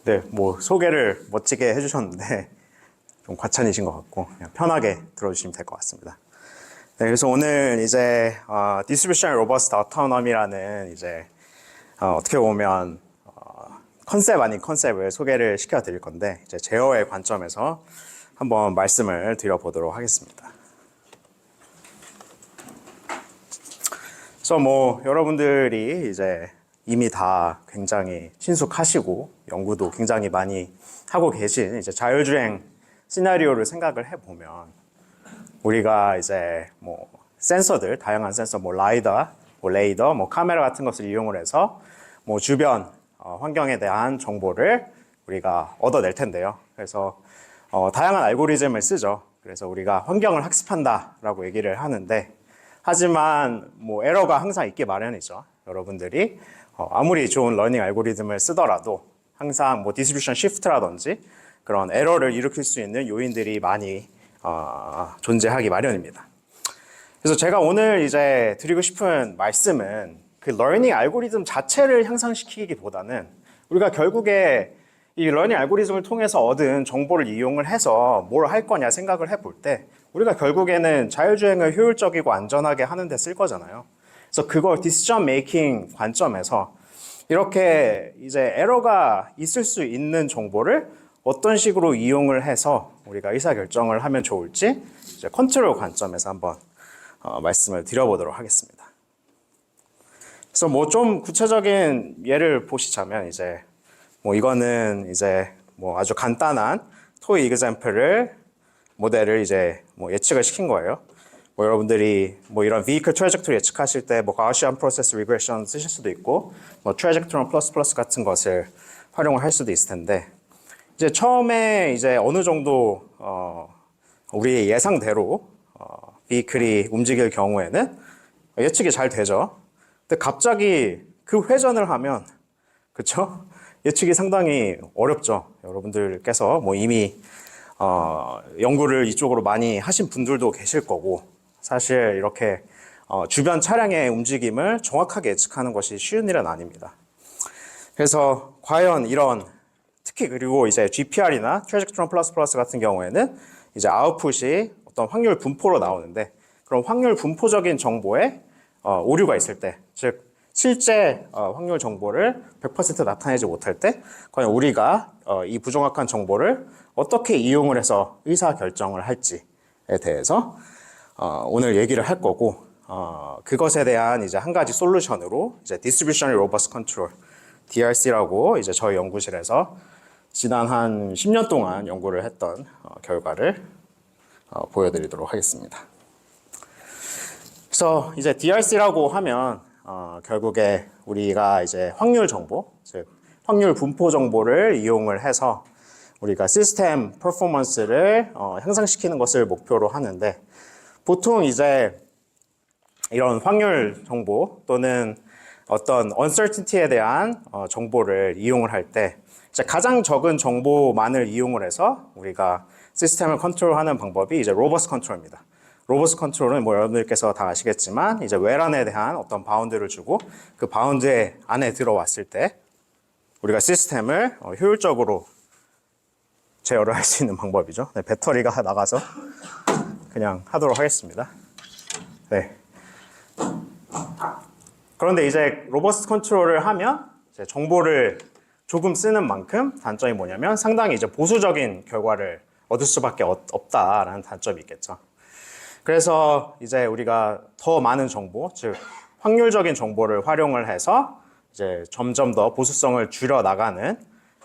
네, 뭐 소개를 멋지게 해주셨는데 좀 과찬이신 것 같고 그냥 편하게 들어주시면 될 것 같습니다. 네, 그래서 오늘 이제 Distribution Robust Autonomy라는 이제 어떻게 보면 컨셉 아닌 컨셉을 소개를 시켜드릴 건데 이제 제어의 관점에서 한번 말씀을 드려보도록 하겠습니다. 그래서 뭐 여러분들이 이제 이미 다 굉장히 친숙하시고 연구도 굉장히 많이 하고 계신 이제 자율주행 시나리오를 생각을 해보면 우리가 이제 뭐 센서들, 다양한 센서, 뭐 라이더, 뭐 레이더, 뭐 카메라 같은 것을 이용을 해서 뭐 주변 환경에 대한 정보를 우리가 얻어낼 텐데요. 그래서 다양한 알고리즘을 쓰죠. 그래서 우리가 환경을 학습한다라고 얘기를 하는데 하지만 뭐 에러가 항상 있기 마련이죠. 여러분들이 아무리 좋은 러닝 알고리즘을 쓰더라도 항상 뭐 디스트리뷰션 시프트라든지 그런 에러를 일으킬 수 있는 요인들이 많이 존재하기 마련입니다. 그래서 제가 오늘 이제 드리고 싶은 말씀은 그 러닝 알고리즘 자체를 향상시키기보다는 우리가 결국에 이 러닝 알고리즘을 통해서 얻은 정보를 이용을 해서 뭘 할 거냐 생각을 해볼 때 우리가 결국에는 자율주행을 효율적이고 안전하게 하는 데 쓸 거잖아요. 그래서 그걸 디시전 메이킹 관점에서 이렇게 이제 에러가 있을 수 있는 정보를 어떤 식으로 이용을 해서 우리가 의사결정을 하면 좋을지 이제 컨트롤 관점에서 한번 말씀을 드려보도록 하겠습니다. 그래서 뭐 좀 구체적인 예를 보시자면 이제 뭐 이거는 이제 뭐 아주 간단한 토이 이그젬플을 모델을 이제 뭐 예측을 시킨 거예요. 뭐 여러분들이 뭐 이런 vehicle trajectory 예측하실 때 뭐 Gaussian process regression 쓰실 수도 있고 뭐 trajectory 플러스 플러스 같은 것을 활용을 할 수도 있을 텐데 이제 처음에 이제 어느 정도 우리의 예상대로 vehicle이 움직일 경우에는 예측이 잘 되죠. 근데 갑자기 그 회전을 하면 그쵸? 예측이 상당히 어렵죠. 여러분들께서 뭐 이미 연구를 이쪽으로 많이 하신 분들도 계실 거고 사실 이렇게 주변 차량의 움직임을 정확하게 예측하는 것이 쉬운 일은 아닙니다. 그래서 과연 이런 특히 그리고 이제 GPR이나 트래젝트리 플러스 플러스 같은 경우에는 이제 아웃풋이 어떤 확률 분포로 나오는데 그런 확률 분포적인 정보에 오류가 있을 때, 즉 실제 확률 정보를 100% 나타내지 못할 때 과연 우리가 이 부정확한 정보를 어떻게 이용을 해서 의사 결정을 할지에 대해서 오늘 얘기를 할 거고 그것에 대한 이제 한 가지 솔루션으로 이제 Distribution Robust Control DRC라고 이제 저희 연구실에서 지난 한 10년 동안 연구를 했던 결과를 보여드리도록 하겠습니다. 그래서 이제 DRC라고 하면 결국에 우리가 이제 확률 정보, 즉 확률 분포 정보를 이용을 해서 우리가 시스템 퍼포먼스를 향상시키는 것을 목표로 하는데 보통 이제 이런 확률 정보 또는 어떤 uncertainty에 대한 정보를 이용을 할 때 가장 적은 정보만을 이용을 해서 우리가 시스템을 컨트롤하는 방법이 이제 로버스트 컨트롤입니다. 로버스트 컨트롤은 뭐 여러분들께서 다 아시겠지만 이제 외란에 대한 어떤 바운드를 주고 그 바운드 안에 들어왔을 때 우리가 시스템을 효율적으로 제어를 할 수 있는 방법이죠. 네, 배터리가 나가서 그냥 하도록 하겠습니다. 네. 그런데 이제 로버스트 컨트롤을 하면 이제 정보를 조금 쓰는 만큼 단점이 뭐냐면 상당히 이제 보수적인 결과를 얻을 수밖에 없다라는 단점이 있겠죠. 그래서 이제 우리가 더 많은 정보, 즉 확률적인 정보를 활용을 해서 이제 점점 더 보수성을 줄여 나가는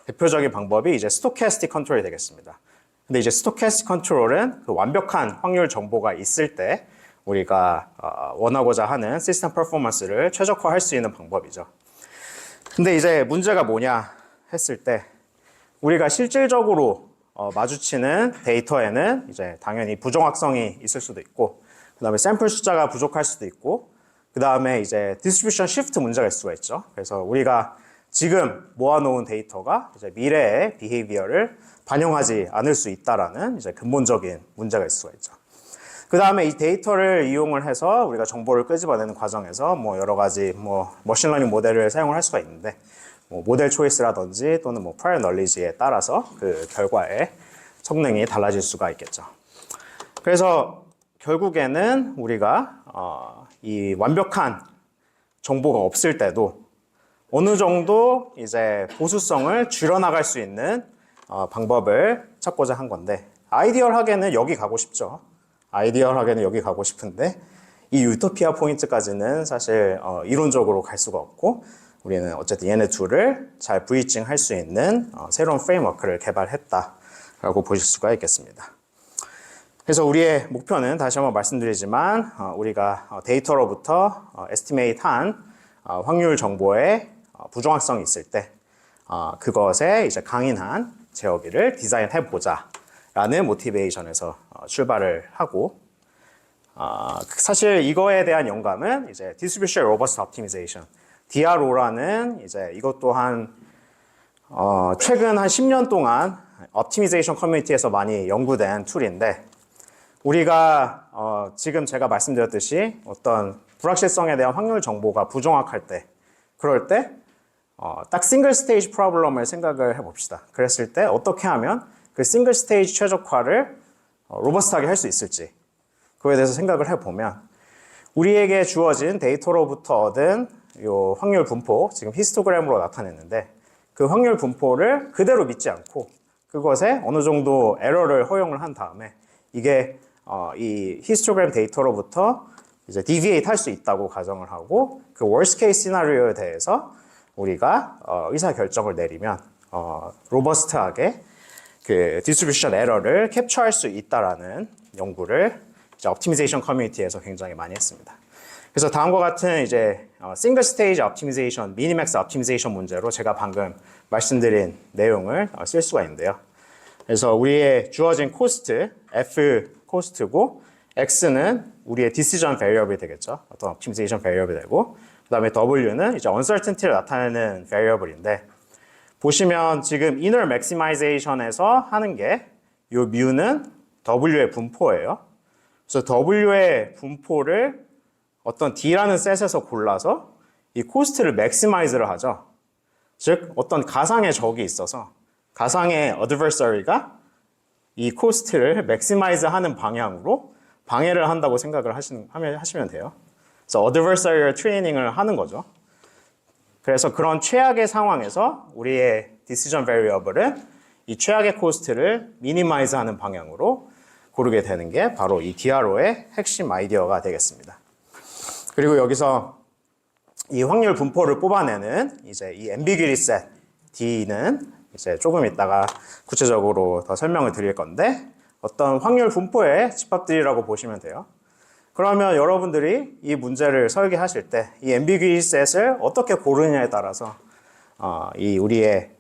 대표적인 방법이 이제 스토캐스틱 컨트롤이 되겠습니다. 근데 이제 스토캐스틱 컨트롤은 그 완벽한 확률 정보가 있을 때 우리가 원하고자 하는 시스템 퍼포먼스를 최적화할 수 있는 방법이죠. 근데 이제 문제가 뭐냐 했을 때 우리가 실질적으로 마주치는 데이터에는 이제 당연히 부정확성이 있을 수도 있고 그 다음에 샘플 숫자가 부족할 수도 있고 그 다음에 이제 디스트리뷰션 시프트 문제가 있을 수가 있죠. 그래서 우리가 지금 모아놓은 데이터가 이제 미래의 비헤이비어를 반영하지 않을 수 있다라는 이제 근본적인 문제가 있을 수가 있죠. 그 다음에 이 데이터를 이용을 해서 우리가 정보를 끄집어내는 과정에서 뭐 여러 가지 뭐 머신러닝 모델을 사용을 할 수가 있는데 뭐 모델 초이스라든지 또는 뭐 prior knowledge에 따라서 그 결과의 성능이 달라질 수가 있겠죠. 그래서 결국에는 우리가 이 완벽한 정보가 없을 때도 어느 정도 이제 보수성을 줄여나갈 수 있는 방법을 찾고자 한 건데, 아이디얼하게는 여기 가고 싶죠. 아이디얼하게는 여기 가고 싶은데 이 유토피아 포인트까지는 사실 이론적으로 갈 수가 없고, 우리는 어쨌든 얘네 둘을 잘 브리징할 수 있는 새로운 프레임워크를 개발했다라고 보실 수가 있겠습니다. 그래서 우리의 목표는 다시 한번 말씀드리지만 우리가 데이터로부터 에스티메이트한 확률 정보의 부정확성이 있을 때 그것에 이제 강인한 제어기를 디자인해 보자라는 모티베이션에서 출발을 하고, 사실 이거에 대한 영감은 이제 Distribution Robust Optimization, DRO라는 이제 이것 또한 최근 한 10년 동안 옵티미제이션 커뮤니티에서 많이 연구된 툴인데, 우리가 지금 제가 말씀드렸듯이 어떤 불확실성에 대한 확률 정보가 부정확할 때, 그럴 때 딱 싱글 스테이지 프로블럼을 생각을 해봅시다. 그랬을 때 어떻게 하면 그 싱글 스테이지 최적화를 로버스트하게 할 수 있을지, 그거에 대해서 생각을 해보면 우리에게 주어진 데이터로부터 얻은 요 확률 분포, 지금 히스토그램으로 나타냈는데 그 확률 분포를 그대로 믿지 않고 그것에 어느 정도 에러를 허용을 한 다음에 이게 이 히스토그램 데이터로부터 이제 deviate 할 수 있다고 가정을 하고, 그 worst case 시나리오에 대해서 우리가 의사 결정을 내리면 로버스트하게 그 디스트리뷰션 에러를 캡처할 수 있다라는 연구를 이제 옵티미제이션 커뮤니티에서 굉장히 많이 했습니다. 그래서 다음과 같은 이제 싱글 스테이지 옵티미제이션, 미니맥스 옵티미제이션 문제로 제가 방금 말씀드린 내용을 쓸 수가 있는데요. 그래서 우리의 주어진 코스트, F 코스트고, X는 우리의 디시전 베리어블이 되겠죠. 어떤 옵티미제이션 베리어블이 되고, 그 다음에 W는 이제 uncertainty를 나타내는 베리어블인데, 보시면 지금 inner maximization에서 하는 게 이 mu는 W의 분포예요. 그래서 W의 분포를 어떤 D라는 셋에서 골라서 이 코스트를 maximize를 하죠. 즉 어떤 가상의 적이 있어서 가상의 adversary가 이 코스트를 maximize 하는 방향으로 방해를 한다고 생각을 하시면 돼요. 그래서 adversarial training을 하는 거죠. 그래서 그런 최악의 상황에서 우리의 decision variable은 이 최악의 코스트를 minimize 하는 방향으로 고르게 되는 게 바로 이 DRO의 핵심 아이디어가 되겠습니다. 그리고 여기서 이 확률 분포를 뽑아내는 이제 이 ambiguity set D는 이제 조금 있다가 구체적으로 더 설명을 드릴 건데, 어떤 확률 분포의 집합들이라고 보시면 돼요. 그러면 여러분들이 이 문제를 설계하실 때 이 ambiguity set을 어떻게 고르느냐에 따라서 이 우리의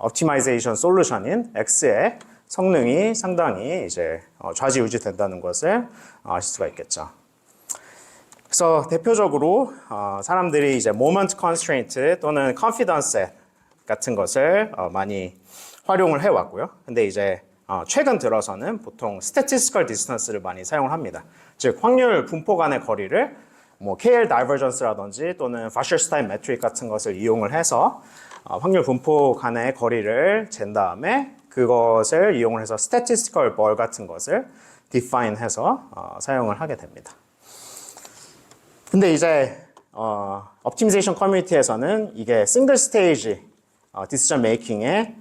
optimization solution인 X의 성능이 상당히 이제 좌지우지 된다는 것을 아실 수가 있겠죠. 그래서 대표적으로 사람들이 이제 moment constraint 또는 confidence set 같은 것을 많이 활용을 해왔고요. 근데 이제 최근 들어서는 보통 statistical distance를 많이 사용을 합니다. 즉 확률 분포 간의 거리를 뭐 KL divergence라든지 또는 Wasserstein metric 같은 것을 이용을 해서 확률 분포 간의 거리를 잰 다음에 그것을 이용을 해서 statistical ball 같은 것을 define 해서 사용을 하게 됩니다. 근데 이제 optimization 커뮤니티에서는 이게 single stage decision making에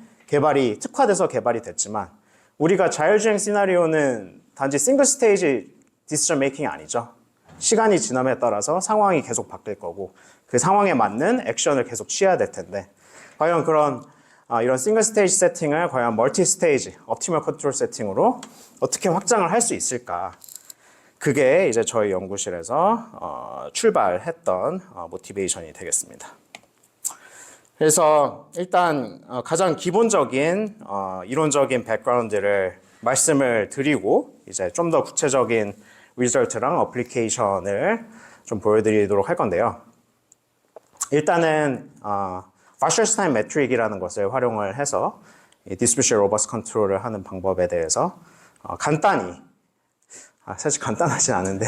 특화돼서 개발이 됐지만, 우리가 자율주행 시나리오는 단지 single stage decision making이 아니죠. 시간이 지남에 따라서 상황이 계속 바뀔 거고 그 상황에 맞는 액션을 계속 취해야 될 텐데, 과연 그런 이런 싱글 스테이지 세팅을 과연 멀티 스테이지 옵티멀 컨트롤 세팅으로 어떻게 확장을 할 수 있을까? 그게 이제 저희 연구실에서 출발했던 모티베이션이 되겠습니다. 그래서 일단 가장 기본적인 이론적인 백그라운드를 말씀을 드리고 이제 좀 더 구체적인 리절트랑 어플리케이션을 좀 보여드리도록 할 건데요. 일단은 Wasserstein metric이라는 것을 활용을 해서 이 distribution robust control을 하는 방법에 대해서 간단히, 사실 간단하진 않은데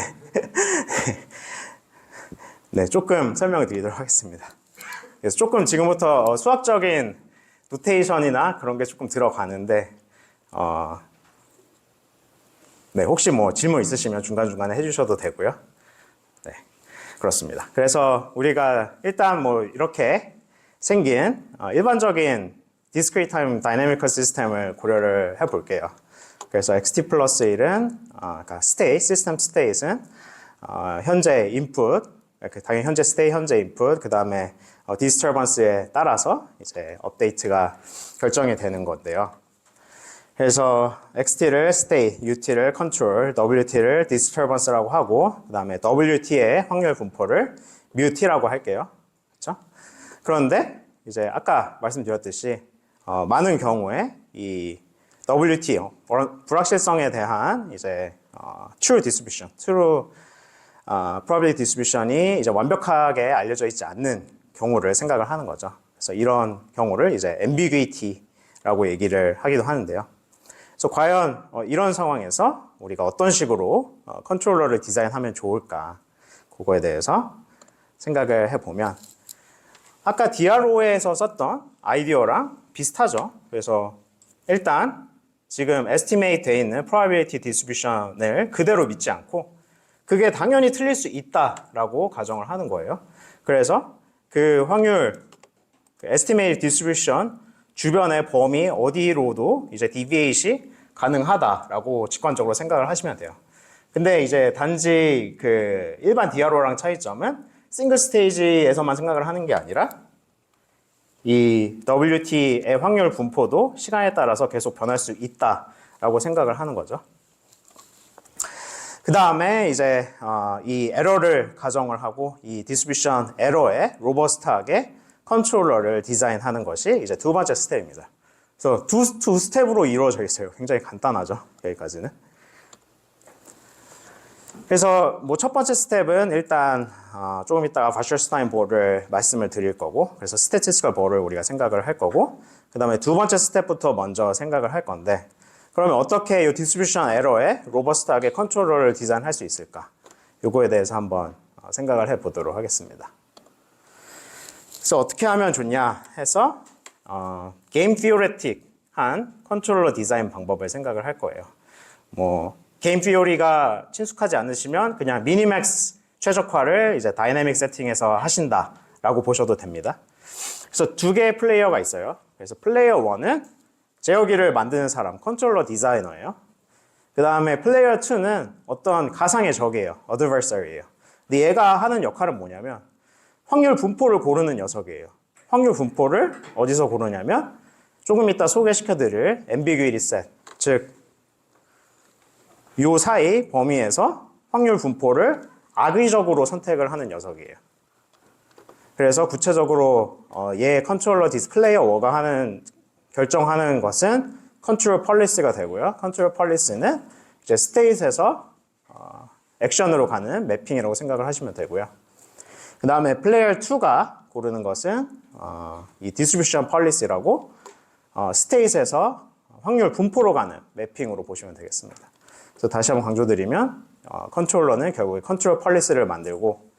네, 조금 설명을 드리도록 하겠습니다. 그래서 조금 지금부터 수학적인 노테이션이나 그런 게 조금 들어가는데 네, 혹시 뭐 질문 있으시면 중간중간에 해주셔도 되고요. 네, 그렇습니다. 그래서 우리가 일단 뭐 이렇게 생긴 일반적인 discrete time dynamical 시스템을 고려를 해볼게요. 그래서 xt 플러스 1은 그러니까 state, 시스템 state은 현재 input, 당연히 현재 state, 현재 input, 그 다음에 disturbance에 따라서 이제 업데이트가 결정이 되는 건데요. 그래서 xt를 state, ut를 control, wt를 disturbance라고 하고, 그 다음에 wt의 확률 분포를 mut라고 할게요. 그렇죠? 그런데 이제 아까 말씀드렸듯이 많은 경우에 이 WT, 불확실성에 대한 이제 true distribution, true probability distribution이 이제 완벽하게 알려져 있지 않는 경우를 생각을 하는 거죠. 그래서 이런 경우를 이제 ambiguity라고 얘기를 하기도 하는데요. 그래서 과연 이런 상황에서 우리가 어떤 식으로 컨트롤러를 디자인하면 좋을까? 그거에 대해서 생각을 해보면 아까 DRO에서 썼던 아이디어랑 비슷하죠. 그래서 일단 지금 estimate 돼 있는 probability distribution을 그대로 믿지 않고 그게 당연히 틀릴 수 있다라고 가정을 하는 거예요. 그래서 그 확률 estimate distribution 주변의 범위 어디로도 이제 deviate이 가능하다라고 직관적으로 생각을 하시면 돼요. 근데 이제 단지 그 일반 DRO랑 차이점은 싱글 스테이지에서만 생각을 하는 게 아니라 이 WT의 확률 분포도 시간에 따라서 계속 변할 수 있다라고 생각을 하는 거죠. 그 다음에 이제 이 에러를 가정을 하고 이 디스트리뷰션 에러에 로버스트하게 컨트롤러를 디자인하는 것이 이제 두 번째 스텝입니다. 그래서 두 스텝으로 이루어져 있어요. 굉장히 간단하죠. 여기까지는. 그래서 뭐 첫 번째 스텝은 일단 조금 이따가 바셜스타인 볼을 말씀을 드릴 거고, 그래서 스태티스컬 볼을 우리가 생각을 할 거고, 그 다음에 두 번째 스텝부터 먼저 생각을 할 건데, 그러면 어떻게 이 디스트리뷰션 에러에 로버스트하게 컨트롤러를 디자인할 수 있을까? 요거에 대해서 한번 생각을 해보도록 하겠습니다. 그래서 어떻게 하면 좋냐 해서 게임 티오레틱한 컨트롤러 디자인 방법을 생각을 할 거예요. 뭐 게임 티오리가 친숙하지 않으시면 그냥 미니맥스 최적화를 이제 다이내믹 세팅에서 하신다라고 보셔도 됩니다. 그래서 두 개의 플레이어가 있어요. 그래서 플레이어 1은 제어기를 만드는 사람, 컨트롤러 디자이너예요. 그 다음에 플레이어 2는 어떤 가상의 적이에요. adversary예요. 근데 얘가 하는 역할은 뭐냐면 확률 분포를 고르는 녀석이에요. 확률 분포를 어디서 고르냐면 조금 이따 소개시켜드릴 ambiguity set, 즉 요 사이 범위에서 확률 분포를 악의적으로 선택을 하는 녀석이에요. 그래서 구체적으로 얘 컨트롤러 플레이어 1가 결정하는 것은 컨트롤 폴리시가 되고요. 컨트롤 폴리시는 이제 스테이트에서 액션으로 가는 매핑이라고 생각을 하시면 되고요. 그 다음에 플레이어 2가 고르는 것은 이 디스트리뷰션 폴리시라고 스테이트에서 확률 분포로 가는 매핑으로 보시면 되겠습니다. 그래서 다시 한번 강조드리면 컨트롤러는 결국에 컨트롤 폴리시를 만들고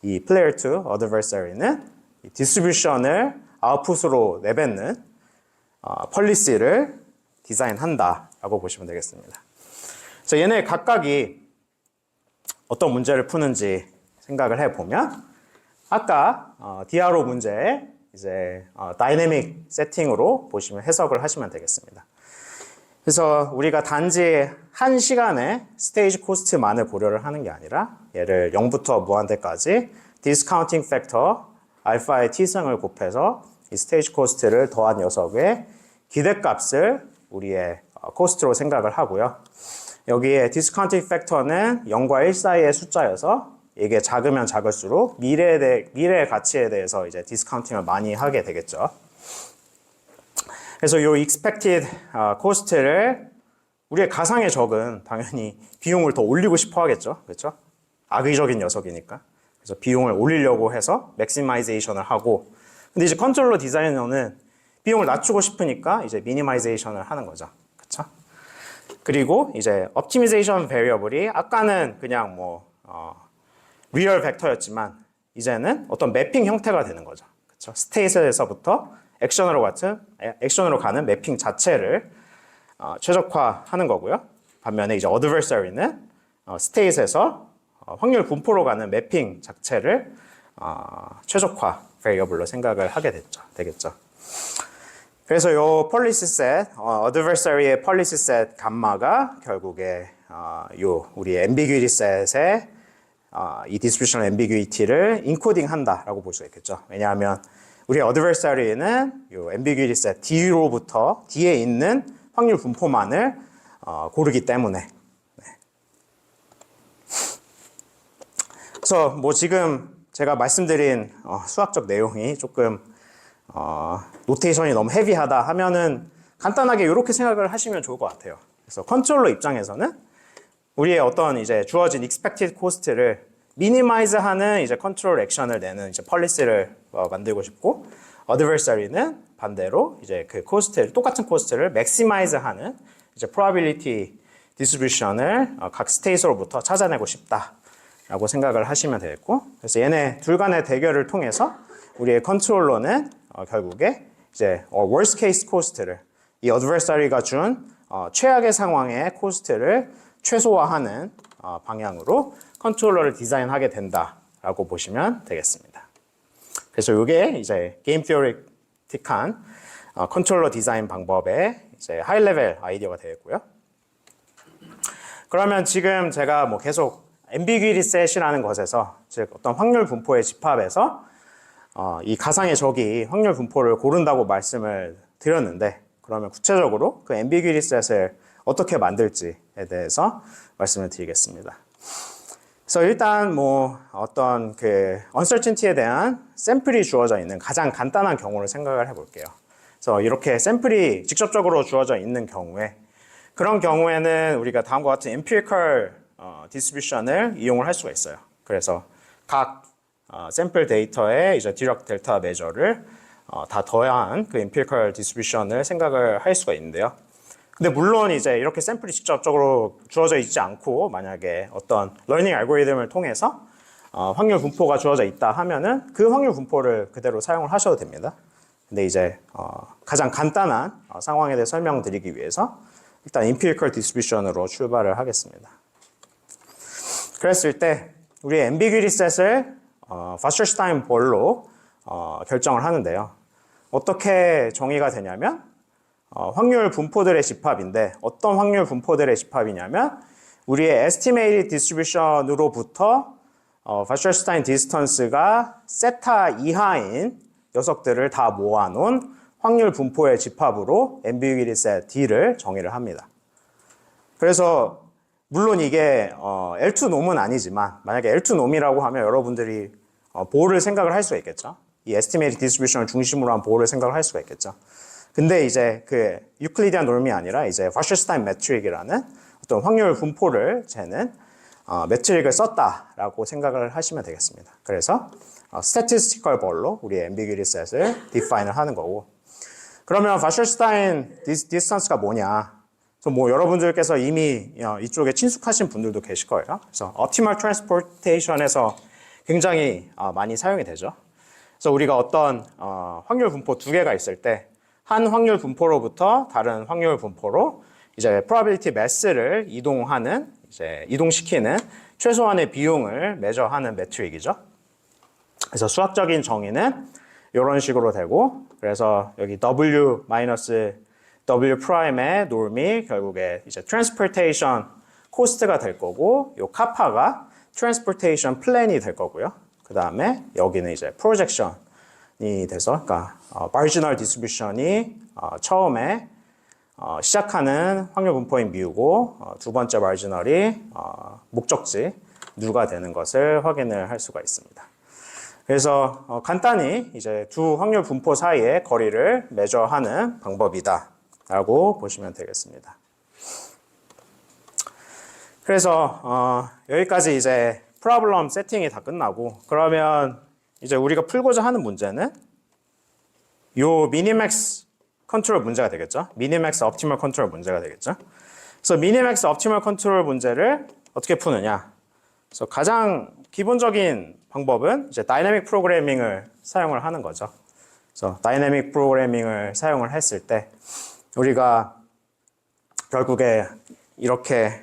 이 플레이어 2, adversary는 이 디스트리뷰션을 아웃풋으로 내뱉는 폴리시를 디자인한다라고 보시면 되겠습니다. 그래서 얘네 각각이 어떤 문제를 푸는지 생각을 해보면 아까 DRO 문제에 이제 다이내믹 세팅으로 보시면 해석을 하시면 되겠습니다. 그래서 우리가 단지 한 시간에 스테이지 코스트만을 고려를 하는 게 아니라 얘를 0부터 무한대까지 디스카운팅 팩터 알파의 t승을 곱해서 이 스테이지 코스트를 더한 녀석의 기대값을 우리의 코스트로 생각을 하고요. 여기에 디스카운팅 팩터는 0과 1 사이의 숫자여서 이게 작으면 작을수록 미래의 가치에 대해서 이제 디스카운팅을 많이 하게 되겠죠. 그래서 이 expected cost를 우리의 가상의 적은 당연히 비용을 더 올리고 싶어 하겠죠. 그렇죠? 악의적인 녀석이니까. 그래서 비용을 올리려고 해서 maximization을 하고, 근데 이제 컨트롤러 디자이너는 비용을 낮추고 싶으니까 이제 minimization을 하는 거죠. 그렇죠? 그리고 이제 optimization variable이 아까는 그냥 뭐 리얼 벡터였지만 이제는 어떤 매핑 형태가 되는 거죠. 스테이트에서부터 액션으로 가는 매핑 자체를 최적화하는 거고요. 반면에 이제 adversary는 스테이트에서 확률 분포로 가는 매핑 자체를 최적화 variable로 생각을 하게 되겠죠. 그래서 요 policy set, adversary의 policy set 감마가 결국에 요 우리 ambiguity set의 이 distributional ambiguity를 인코딩 한다라고 볼 수 있겠죠. 왜냐하면 우리 adversary는 요 ambiguity set D로부터 D에 있는 확률 분포만을 고르기 때문에. 네. 그래서 뭐 지금 제가 말씀드린 수학적 내용이 조금 노테이션이 너무 헤비하다 하면은 간단하게 이렇게 생각을 하시면 좋을 것 같아요. 그래서 컨트롤러 입장에서는 우리의 어떤 이제 주어진 expected cost를 미니마이즈하는 이제 컨트롤 액션을 내는 이제 펄리시를 만들고 싶고, adversary는 반대로 이제 그 코스트를 똑같은 코스트를 maximize하는 이제 probability distribution을 각 스테이트로부터 찾아내고 싶다라고 생각을 하시면 되겠고, 그래서 얘네 둘 간의 대결을 통해서 우리의 컨트롤러는 결국에 이제 worst case cost를 이 adversary가 준 최악의 상황의 코스트를 최소화하는 방향으로 컨트롤러를 디자인하게 된다라고 보시면 되겠습니다. 그래서 이게 이제 게임 티어리틱한 컨트롤러 디자인 방법의 이제 하이 레벨 아이디어가 되겠고요. 그러면 지금 제가 뭐 계속 ambiguity set이라는 것에서 즉 어떤 확률 분포의 집합에서 이 가상의 적이 확률 분포를 고른다고 말씀을 드렸는데, 그러면 구체적으로 그 ambiguity set을 어떻게 만들지에 대해서 말씀을 드리겠습니다. 그래서 일단 뭐 어떤 그 uncertainty에 대한 샘플이 주어져 있는 가장 간단한 경우를 생각을 해볼게요. 그래서 이렇게 샘플이 직접적으로 주어져 있는 경우에, 그런 경우에는 우리가 다음과 같은 empirical distribution을 이용을 할 수가 있어요. 그래서 각 샘플 데이터의 이제 디럭 델타 메저를 다 더한 그 empirical distribution을 생각을 할 수가 있는데요. 근데 물론 이제 이렇게 샘플이 직접적으로 주어져 있지 않고 만약에 어떤 러닝 알고리즘을 통해서 확률 분포가 주어져 있다 하면은 그 확률 분포를 그대로 사용을 하셔도 됩니다. 근데 이제 가장 간단한 상황에 대해 설명드리기 위해서 일단 empirical distribution으로 출발을 하겠습니다. 그랬을 때 우리의 ambiguity set을 Wasserstein-Bohr로 결정을 하는데요. 어떻게 정의가 되냐면 확률 분포들의 집합인데, 어떤 확률 분포들의 집합이냐면 우리의 estimated distribution으로부터 Wasserstein distance가 세타 이하인 녀석들을 다 모아놓은 확률 분포의 집합으로 ambiguity set D를 정의를 합니다. 그래서 물론 이게 L2 놈은 아니지만, 만약에 L2 놈이라고 하면 여러분들이 보호를 생각을 할 수가 있겠죠. 이 estimated distribution을 중심으로 한 보호를 생각을 할 수가 있겠죠. 근데 이제 그 유클리디안 놈이 아니라 이제 Wasserstein metric이라는 어떤 확률 분포를 재는 매트릭을 썼다라고 생각을 하시면 되겠습니다. 그래서 statistical Bohr로 우리의 ambiguity set을 define을 하는 거고, 그러면 Wasserstein distance가 뭐냐? 그래서 뭐 여러분들께서 이미 이쪽에 친숙하신 분들도 계실 거예요. 그래서 optimal transportation에서 굉장히 많이 사용이 되죠. 그래서 우리가 어떤 확률 분포 두 개가 있을 때 한 확률 분포로부터 다른 확률 분포로 이제 probability mass를 이동시키는 최소한의 비용을 매저하는 매트릭이죠. 그래서 수학적인 정의는 이런 식으로 되고, 그래서 여기 W W'의 놈이 결국에 이제 transportation cost가 될 거고, 요 카파가 transportation plan이 될 거고요. 그 다음에 여기는 이제 projection이 돼서, 그러니까 marginal distribution이 처음에 시작하는 확률 분포인 뮤고, 두 번째 marginal이 목적지 누가 되는 것을 확인을 할 수가 있습니다. 그래서 간단히 이제 두 확률 분포 사이의 거리를 매저하는 방법이다라고 보시면 되겠습니다. 그래서 여기까지 이제 프로블럼 세팅이 다 끝나고, 그러면 이제 우리가 풀고자 하는 문제는 요 미니맥스 컨트롤 문제가 되겠죠. 미니맥스 옵티멀 컨트롤 문제가 되겠죠. 그래서 미니맥스 옵티멀 컨트롤 문제를 어떻게 푸느냐. 그래서 가장 기본적인 방법은 이제 다이내믹 프로그래밍을 사용을 하는 거죠. 그래서 다이내믹 프로그래밍을 사용을 했을 때 우리가 결국에 이렇게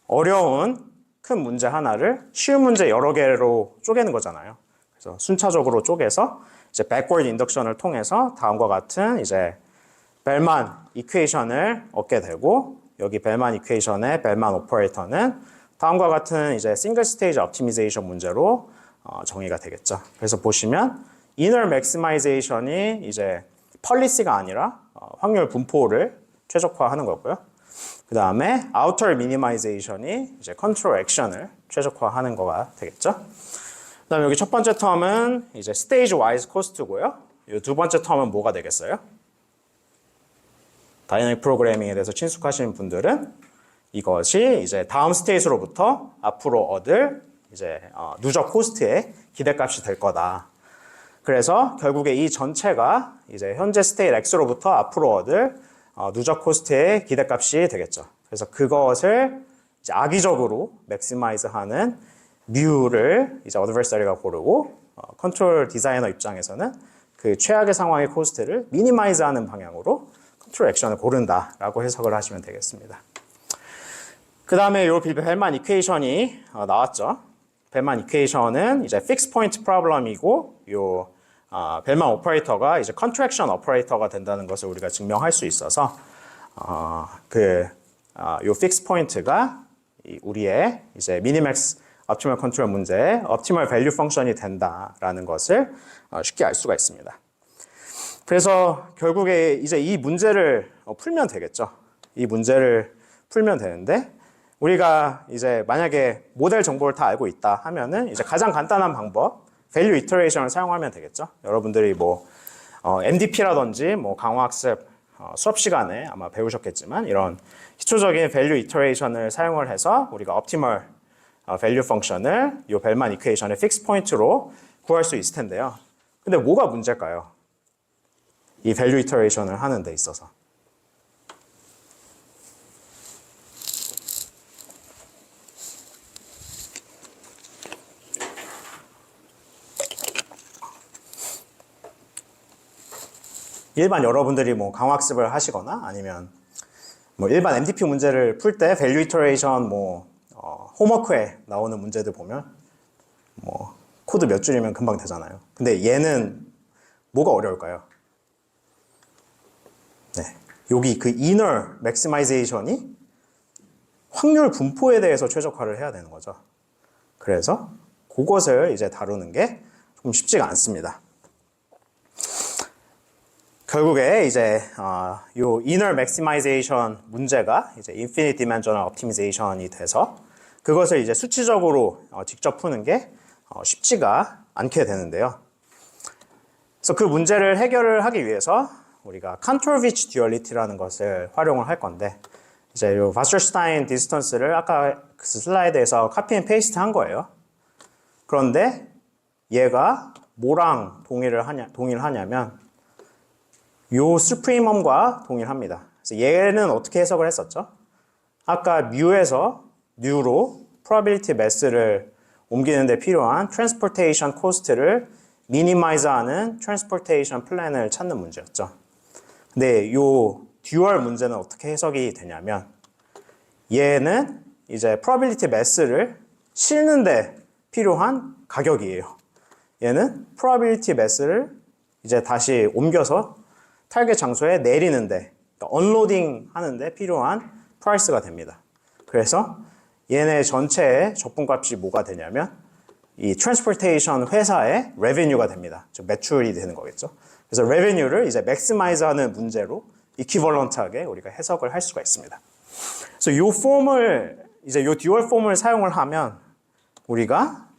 어려운 큰 문제 하나를 쉬운 문제 여러 개로 쪼개는 거잖아요. 그래서 순차적으로 쪼개서 이제 backward induction을 통해서 다음과 같은 이제 벨만 이퀘이션을 얻게 되고, 여기 벨만 이퀘이션의 벨만 오퍼레이터는 다음과 같은 이제 싱글 스테이지 옵티미제이션 문제로 정의가 되겠죠. 그래서 보시면 inner maximization이 이제 policy가 아니라 확률 분포를 최적화하는 거고요. 그 다음에 outer minimization이 이제 control action을 최적화하는 거가 되겠죠. 그 다음에 여기 첫 번째 텀은 이제 stage wise cost고요. 이 두 번째 텀은 뭐가 되겠어요? 다이내믹 프로그래밍에 대해서 친숙하신 분들은 이것이 이제 다음 스테이지로부터 앞으로 얻을 이제 누적 코스트의 기대값이 될 거다. 그래서 결국에 이 전체가 이제 현재 스테이트 X로부터 앞으로 얻을 누적 코스트의 기대값이 되겠죠. 그래서 그것을 이제 악의적으로 맥시마이즈하는 뮤를 이제 어드버서리가 고르고, 컨트롤 디자이너 입장에서는 그 최악의 상황의 코스트를 미니마이즈하는 방향으로 컨트롤 액션을 고른다라고 해석을 하시면 되겠습니다. 그 다음에 이 벨만 이퀘이션이 나왔죠. 벨만 이퀘이션은 이제 픽스 포인트 프로블럼이고, 요 벨만 오퍼레이터가 이제 컨트랙션 오퍼레이터가 된다는 것을 우리가 증명할 수 있어서 요 픽스 포인트가 우리의 이제 미니맥스 옵티멀 컨트롤 문제의 옵티멀 밸류 펑션이 된다라는 것을 쉽게 알 수가 있습니다. 그래서 결국에 이제 이 문제를 풀면 되겠죠. 이 문제를 풀면 되는데, 우리가 이제 만약에 모델 정보를 다 알고 있다 하면은 이제 가장 간단한 방법, 밸류 이터레이션을 사용하면 되겠죠. 여러분들이 뭐 MDP라든지 뭐 강화학습 수업 시간에 아마 배우셨겠지만, 이런 기초적인 밸류 이터레이션을 사용을 해서 우리가 옵티멀 밸류 펑션을 이 벨만 이퀘이션의 픽스 포인트로 구할 수 있을 텐데요. 근데 뭐가 문제일까요? 이 밸류 이터레이션을 하는 데 있어서. 일반 여러분들이 뭐 강화학습을 하시거나 아니면 뭐 일반 MDP 문제를 풀 때 밸류 이터레이션 뭐 홈워크에 나오는 문제들 보면 뭐 코드 몇 줄이면 금방 되잖아요. 근데 얘는 뭐가 어려울까요? 네, 여기 그 inner maximization이 확률 분포에 대해서 최적화를 해야 되는 거죠. 그래서 그것을 이제 다루는 게 좀 쉽지가 않습니다. 결국에 이제 요 inner maximization 문제가 이제 infinite dimensional optimization이 돼서 그것을 이제 수치적으로 직접 푸는 게 쉽지가 않게 되는데요. 그래서 그 문제를 해결을 하기 위해서 우리가 컨트롤비치 듀얼리티라는 것을 활용을 할 건데, 이제 요 바스터슈타인 디스턴스를 아까 그 슬라이드에서 카피 앤 페이스트 한 거예요. 그런데 얘가 뭐랑 동일하냐면 요 수프리멈과 동일합니다. 그래서 얘는 어떻게 해석을 했었죠? 아까 뮤에서 뉴로 probability mass를 옮기는 데 필요한 transportation cost를 미니마이즈하는 transportation plan을 찾는 문제였죠. 근데 요 듀얼 문제는 어떻게 해석이 되냐면, 얘는 이제 probability mass를 실는데 필요한 가격이에요. 얘는 probability mass를 이제 다시 옮겨서 타겟 장소에 내리는데, 그러니까 언로딩 하는데 필요한 프라이스가 됩니다. 그래서 얘네 전체의 적분값이 뭐가 되냐면 이 트랜스포테이션 회사의 레베뉴가 됩니다. 즉 매출이 되는 거겠죠. 그래서 레베뉴를 이제 맥시마이즈하는 문제로 이퀴벌런트하게 우리가 해석을 할 수가 있습니다. 그래서 요 폼을 이제 요 듀얼 폼을 사용을 하면 우리가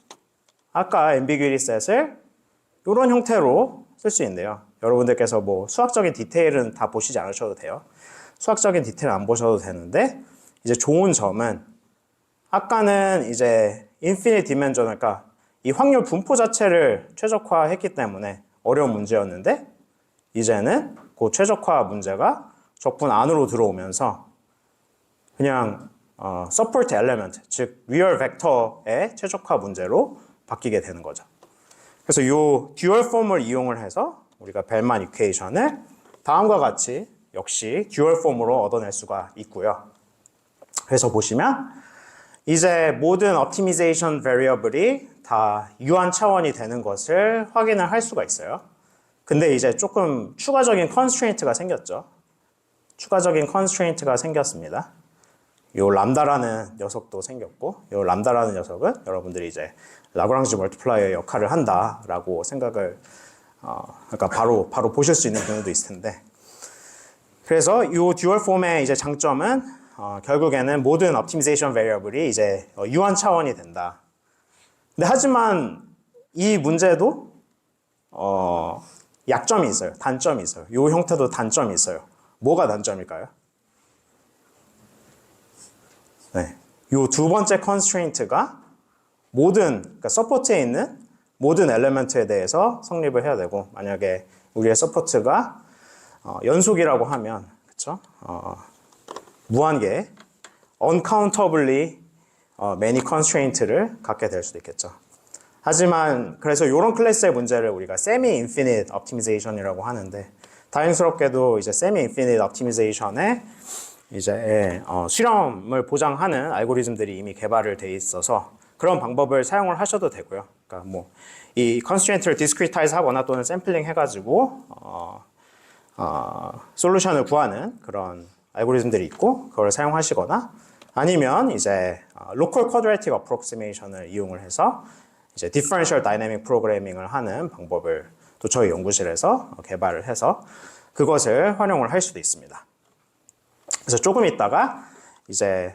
아까 앰비규이티 셋을 이런 형태로 쓸 수 있는데요. 여러분들께서 뭐 수학적인 디테일은 다 보시지 않으셔도 돼요. 수학적인 디테일 안 보셔도 되는데, 이제 좋은 점은 아까는 이제 인피니트 디멘전, 그러니까 이 확률 분포 자체를 최적화했기 때문에 어려운 문제였는데, 이제는 그 최적화 문제가 적분 안으로 들어오면서 그냥 support element, 즉 real 벡터의 최적화 문제로 바뀌게 되는 거죠. 그래서 이 듀얼 폼을 이용을 해서 우리가 벨만 이퀘이션을 다음과 같이 역시 듀얼 폼으로 얻어낼 수가 있고요. 그래서 보시면 이제 모든 optimization variable이 다 유한 차원이 되는 것을 확인을 할 수가 있어요. 근데 이제 조금 추가적인 constraint가 생겼죠. 추가적인 constraint가 생겼습니다. 요 람다라는 녀석도 생겼고, 요 람다라는 녀석은 여러분들이 이제 라그랑지 멀티플라이어의 역할을 한다라고 생각을 그러니까 바로 보실 수 있는 경우도 있을 텐데, 그래서 이 듀얼 폼의 이제 장점은 결국에는 모든 optimization variable이 이제 유한 차원이 된다. 근데 하지만 이 문제도 약점이 있어요. 단점이 있어요. 이 형태도 단점이 있어요. 뭐가 단점일까요? 네, 이 두 번째 constraint가 그러니까 서포트에 있는 모든 엘리먼트에 대해서 성립을 해야 되고, 만약에 우리의 서포트가 연속이라고 하면, 그쵸? 무한계, uncountably many constraint를 갖게 될 수도 있겠죠. 하지만 그래서 이런 클래스의 문제를 우리가 semi-infinite optimization이라고 하는데, 다행스럽게도 이제 semi-infinite optimization에 이제 실험을 보장하는 알고리즘들이 이미 개발을 돼 있어서 그런 방법을 사용을 하셔도 되고요. 그러니까 뭐 이 constraint를 discretize 하거나 또는 샘플링 해가지고 솔루션을 구하는 그런 알고리즘들이 있고, 그걸 사용하시거나 아니면 이제 local quadratic approximation을 이용을 해서 이제 differential dynamic programming을 하는 방법을 또 저희 연구실에서 개발을 해서 그것을 활용을 할 수도 있습니다. 그래서 조금 있다가 이제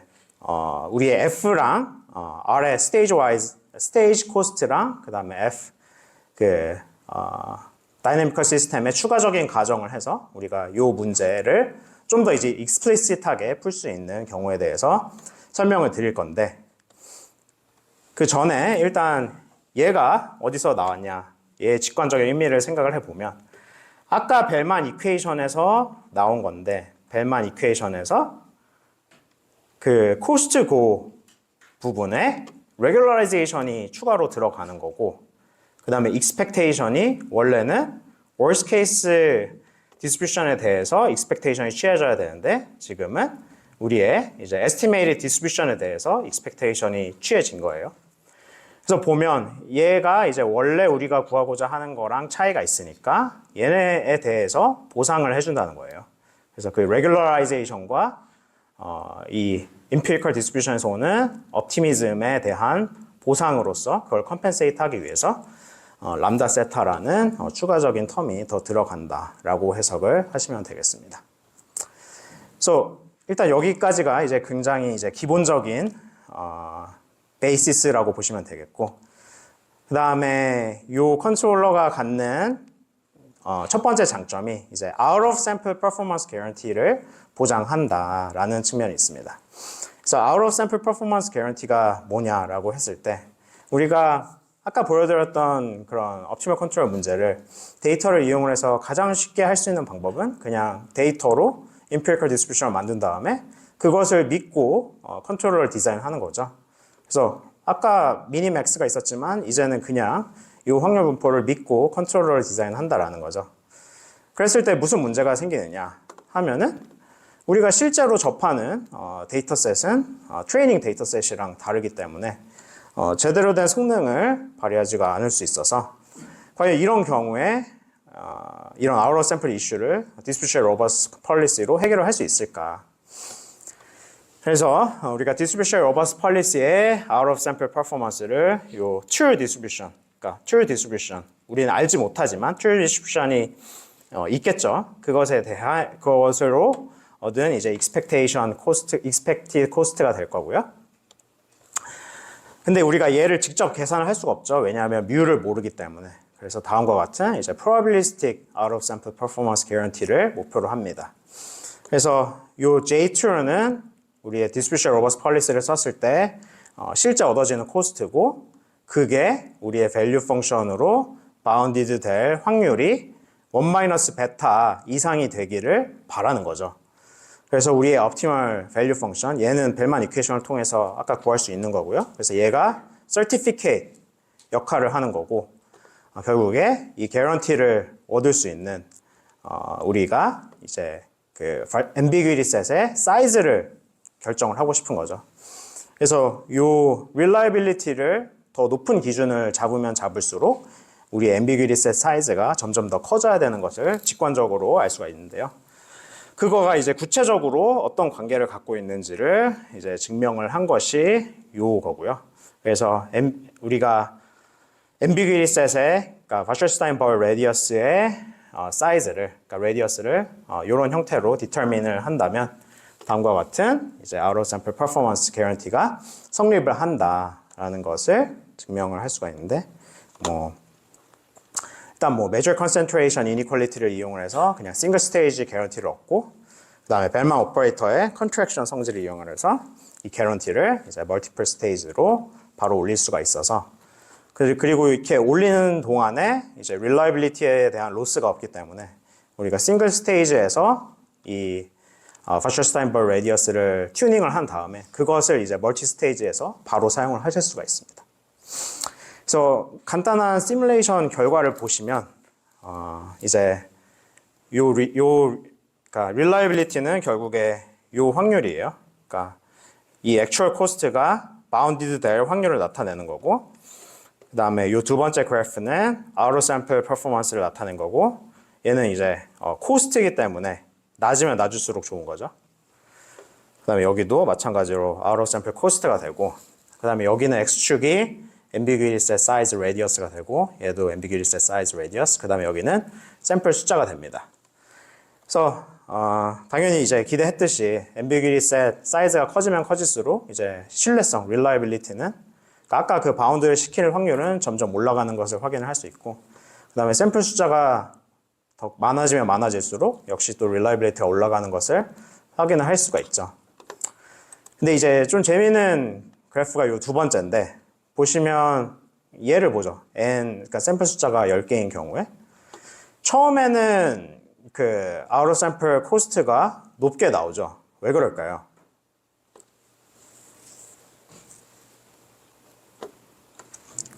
우리의 F랑 R의 stage cost랑 그 다음에 F 다이내미컬 시스템의 추가적인 가정을 해서 우리가 이 문제를 좀 더 이제 explicit하게 풀 수 있는 경우에 대해서 설명을 드릴 건데, 그 전에 일단 얘가 어디서 나왔냐, 얘의 직관적인 의미를 생각을 해보면, 아까 벨만 이퀘이션에서 나온 건데, 벨만 이퀘이션에서 그 코스트 고 부분에 regularization이 추가로 들어가는 거고, 그 다음에 expectation이 원래는 worst case distribution에 대해서 expectation이 취해져야 되는데, 지금은 우리의 이제 estimated distribution에 대해서 expectation이 취해진 거예요. 그래서 보면 얘가 이제 원래 우리가 구하고자 하는 거랑 차이가 있으니까 얘네에 대해서 보상을 해준다는 거예요. 그래서 그 regularization과 이 empirical distribution에서 오는 optimism에 대한 보상으로서 그걸 compensate 하기 위해서 람다 세타라는 추가적인 텀이 더 들어간다라고 해석을 하시면 되겠습니다. 그래서 일단 여기까지가 이제 굉장히 이제 기본적인 베이시스라고 보시면 되겠고, 그 다음에 이 컨트롤러가 갖는 첫 번째 장점이 이제 out of sample performance guarantee를 보장한다라는 측면이 있습니다. 그래서 out of sample performance guarantee가 뭐냐라고 했을 때, 우리가 아까 보여드렸던 그런 옵티멀 컨트롤 문제를 데이터를 이용을 해서 가장 쉽게 할 수 있는 방법은 그냥 데이터로 empirical distribution을 만든 다음에 그것을 믿고 컨트롤러를 디자인하는 거죠. 그래서 아까 미니맥스가 있었지만 이제는 그냥 이 확률 분포를 믿고 컨트롤러를 디자인한다라는 거죠. 그랬을 때 무슨 문제가 생기느냐 하면은, 우리가 실제로 접하는 데이터셋은 트레이닝 데이터셋이랑 다르기 때문에 제대로 된 성능을 발휘하지가 않을 수 있어서, 과연 이런 경우에 이런 out of sample 이슈를 distribution robust policy로 해결을 할 수 있을까? 그래서 우리가 distribution robust policy의 out of sample performance를 요 true distribution, 그러니까 true distribution, 우리는 알지 못하지만 true distribution이 있겠죠. 그것으로 얻은 이제 expected cost가 될 거고요. 근데 우리가 얘를 직접 계산을 할 수가 없죠. 왜냐하면 뮤를 모르기 때문에. 그래서 다음과 같은 이제 probabilistic out of sample performance guarantee를 목표로 합니다. 그래서 이 J2는 우리의 distribution robust policy를 썼을 때 실제 얻어지는 코스트고, 그게 우리의 value function으로 bounded 될 확률이 1-베타 이상이 되기를 바라는 거죠. 그래서 우리의 optimal value function, 얘는 벨만 이퀘이션을 통해서 아까 구할 수 있는 거고요. 그래서 얘가 certificate 역할을 하는 거고, 결국에 이 guarantee를 얻을 수 있는 우리가 이제 그 ambiguity set의 사이즈를 결정을 하고 싶은 거죠. 그래서 이 reliability를 더 높은 기준을 잡으면 잡을수록 우리 ambiguity set 사이즈가 점점 더 커져야 되는 것을 직관적으로 알 수가 있는데요. 그거가 이제 구체적으로 어떤 관계를 갖고 있는지를 이제 증명을 한 것이 요거고요. 그래서 우리가 ambiguity set의 그러니까 바셜슈타인버그 레디어스의 사이즈를 그러니까 레디어스를 이런 형태로 디터민을 한다면 다음과 같은 이제 out of sample performance guarantee가 성립을 한다라는 것을 증명을 할 수가 있는데 일단 measure concentration inequality를 이용을 해서 그냥 single stage guarantee를 얻고 그다음에 벨만 오퍼레이터의 contraction 성질을 이용을 해서 이 guarantee를 이제 multiple stage로 바로 올릴 수가 있어서 그리고 이렇게 올리는 동안에 이제 reliability에 대한 로스가 없기 때문에 우리가 싱글 스테이지에서 이 바셜슈타인버그 레디어스를 튜닝을 한 다음에 그것을 이제 멀티 스테이지에서 바로 사용을 하실 수가 있습니다. 그래서 간단한 시뮬레이션 결과를 보시면 이제 그러니까 reliability는 결국에 요 확률이에요. 그러니까 이 actual cost가 bounded 될 확률을 나타내는 거고 그 다음에 이 두 번째 그래프는 out of sample performance를 나타낸 거고 얘는 이제 코스트이기 때문에 낮으면 낮을수록 좋은 거죠. 그 다음에 여기도 마찬가지로 out of sample cost가 되고 그 다음에 여기는 x축이 ambiguity set size radius가 되고 얘도 ambiguity set size radius 그 다음에 여기는 샘플 숫자가 됩니다. 그래서 당연히 이제 기대했듯이 ambiguity set 사이즈가 커지면 커질수록 이제 신뢰성 reliability는 아까 그 바운드를 시킬 확률은 점점 올라가는 것을 확인을 할 수 있고 그 다음에 샘플 숫자가 더 많아지면 많아질수록 역시 또 reliability가 올라가는 것을 확인을 할 수가 있죠. 근데 이제 좀 재미있는 그래프가 이 두 번째인데 보시면 얘를 보죠. 그러니까 샘플 숫자가 10개인 경우에 처음에는 그 out of sample cost가 높게 나오죠. 왜 그럴까요?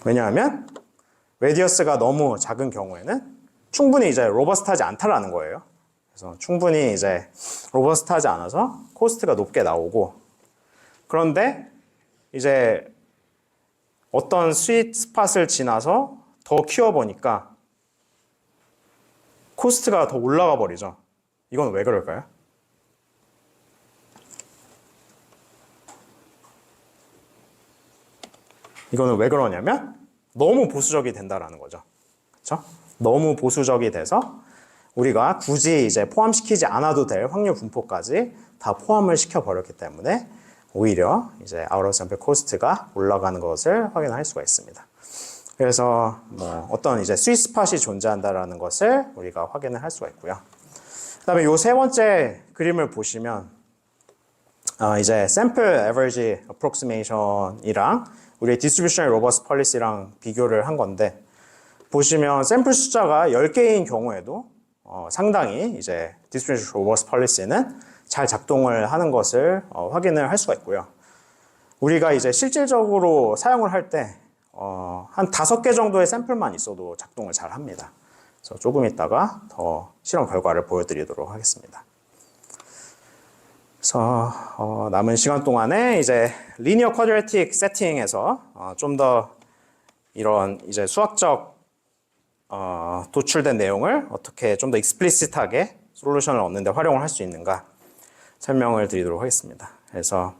왜냐하면 레디어스가 너무 작은 경우에는 충분히 이제 로버스트하지 않다라는 거예요. 그래서 충분히 이제 로버스트하지 않아서 코스트가 높게 나오고 그런데 이제 어떤 스윗 스팟을 지나서 더 키워보니까 코스트가 더 올라가 버리죠. 이건 왜 그럴까요? 이거는 왜 그러냐면 너무 보수적이 된다라는 거죠. 그렇죠? 너무 보수적이 돼서 우리가 굳이 이제 포함시키지 않아도 될 확률 분포까지 다 포함을 시켜 버렸기 때문에 오히려 이제 out of sample cost가 올라가는 것을 확인할 수가 있습니다. 그래서 어떤 이제 스윗 스팟이 존재한다라는 것을 우리가 확인을 할 수가 있고요. 그다음에 요 세 번째 그림을 보시면 이제 sample average approximation이랑 우리의 distribution robust policy랑 비교를 한 건데 보시면 샘플 숫자가 10개인 경우에도 상당히 이제 distribution robust policy는 잘 작동을 하는 것을 확인을 할 수가 있고요. 우리가 이제 실질적으로 사용을 할 때 한 5개 정도의 샘플만 있어도 작동을 잘 합니다. 그래서 조금 있다가 더 실험 결과를 보여드리도록 하겠습니다. 그래서 남은 시간 동안에 이제 리니어 쿼드래틱 세팅에서 좀 더 이런 이제 수학적 도출된 내용을 어떻게 좀 더 익스플리시트하게 솔루션을 얻는 데 활용을 할 수 있는가 설명을 드리도록 하겠습니다. 그래서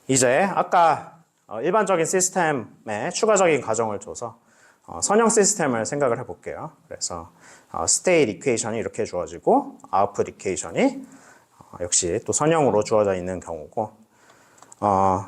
이제 아까 일반적인 시스템에 추가적인 가정을 줘서 선형 시스템을 생각을 해볼게요. 그래서 스테이트 이퀘이션이 이렇게 주어지고 아웃풋 이퀘이션이 역시 또 선형으로 주어져 있는 경우고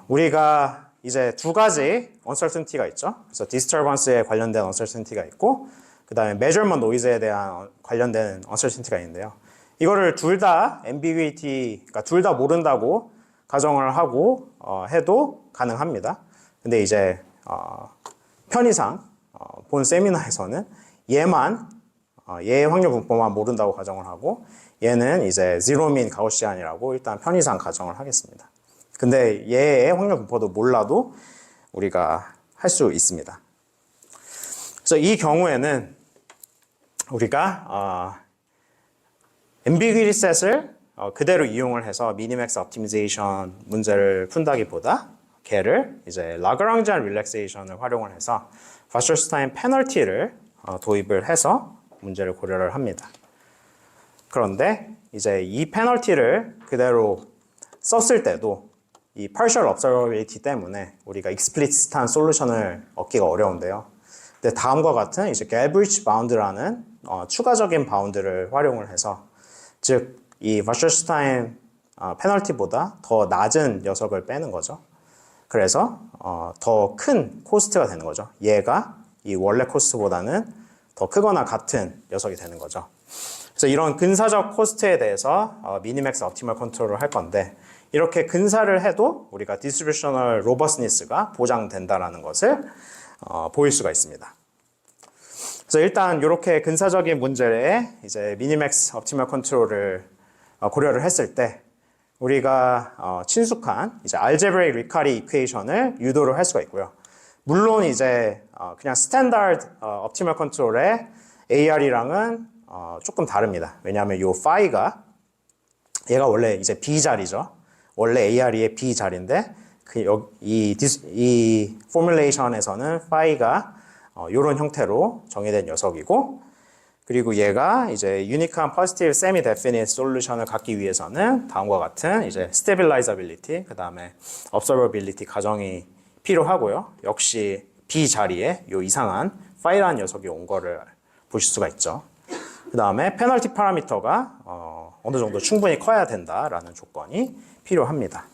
우리가 이제 두 가지 uncertainty가 있죠. 그래서 disturbance에 관련된 uncertainty가 있고 그 다음에 measurement noise에 대한 관련된 uncertainty가 있는데요. 이거를 둘 다 ambiguity, 그러니까 둘 다 모른다고 가정을 하고 해도 가능합니다. 근데 이제 편의상 본 세미나에서는 얘의 확률 분포만 모른다고 가정을 하고 얘는 이제 제로민 가우시안이라고 일단 편의상 가정을 하겠습니다. 근데 얘의 확률 분포도 몰라도 우리가 할 수 있습니다. 그래서 이 경우에는 우리가 ambiguity set을 그대로 이용을 해서 미니맥스 옵티미제이션 문제를 푼다기보다 걔를 이제 라그랑지안 릴렉세이션을 활용을 해서 바셔스타인 페널티를 도입을 해서 문제를 고려를 합니다. 그런데 이제 이 페널티를 그대로 썼을 때도 이 partial observability 때문에 우리가 explicit한 솔루션을 얻기가 어려운데요. 근데 다음과 같은 이제 Galbraith bound라는 추가적인 바운드를 활용을 해서 즉 이 바셔스타인 페널티보다 더 낮은 녀석을 빼는 거죠. 그래서 더 큰 코스트가 되는 거죠. 얘가 이 원래 코스트보다는 더 크거나 같은 녀석이 되는 거죠. 그래서 이런 근사적 코스트에 대해서 미니맥스 옵티멀 컨트롤을 할 건데 이렇게 근사를 해도 우리가 디스트리뷰셔널 로버스니스가 보장된다라는 것을 보일 수가 있습니다. 그래서 일단 이렇게 근사적인 문제에 이제 미니맥스 옵티멀 컨트롤을 고려를 했을 때 우리가 친숙한 이제 알제브레이크 리카리 이퀘이션을 유도를 할 수가 있고요. 물론 이제 그냥 스탠다드 옵티멀 컨트롤의 AR이랑은 조금 다릅니다. 왜냐하면 요 파이가 얘가 원래 이제 B 자리죠. 원래 AR의 B 자리인데 이 포뮬레이션에서는 파이가 이런 형태로 정의된 녀석이고 그리고 얘가 이제 유니크한 positive semi-definite 솔루션을 갖기 위해서는 다음과 같은 이제 stabilizability, 그 다음에 observability 가정이 필요하고요. 역시 B 자리에 이 이상한 파이라는 녀석이 온 거를 보실 수가 있죠. 그 다음에 페널티 파라미터가 어느 정도 충분히 커야 된다라는 조건이 필요합니다.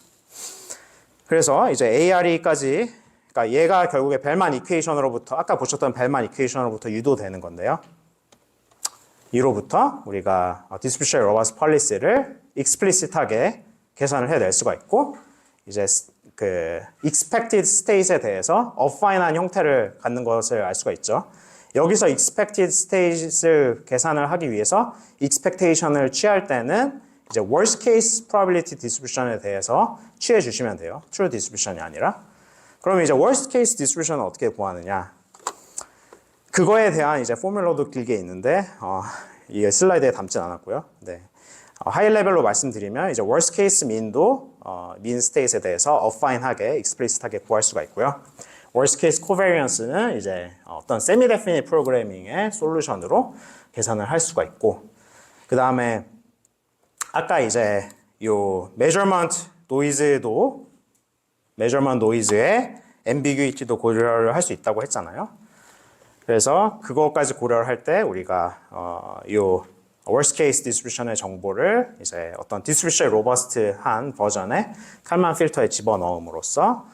그래서 이제 ARE까지, 그러니까 얘가 결국에 벨만 이퀘이션으로부터 아까 보셨던 벨만 이퀘이션으로부터 유도되는 건데요. 이로부터 우리가 디스트리뷰션 로버스 폴리시를 explicit하게 계산을 해낼 수가 있고 이제 그 expected state에 대해서 affine한 형태를 갖는 것을 알 수가 있죠. 여기서 expected state을 계산을 하기 위해서 expectation을 취할 때는 이제 worst case probability distribution에 대해서 취해 주시면 돼요. true distribution이 아니라. 그러면 이제 worst case distribution은 어떻게 구하느냐? 그거에 대한 이제 포뮬러도 길게 있는데 이게 슬라이드에 담진 않았고요. 네. 하이 레벨로 말씀드리면 이제 worst case mean도 mean state에 대해서 affine하게, explicit하게 구할 수가 있고요. worst case covariance는 이제 어떤 semi-definite 프로그래밍의 솔루션으로 계산을 할 수가 있고, 그 다음에 아까 이제 요 measurement noise의 ambiguity도 고려를 할 수 있다고 했잖아요. 그래서 그것까지 고려를 할 때 우리가 요 worst case distribution의 정보를 이제 어떤 distribution robust한 버전의 칼만 필터에 집어넣음으로써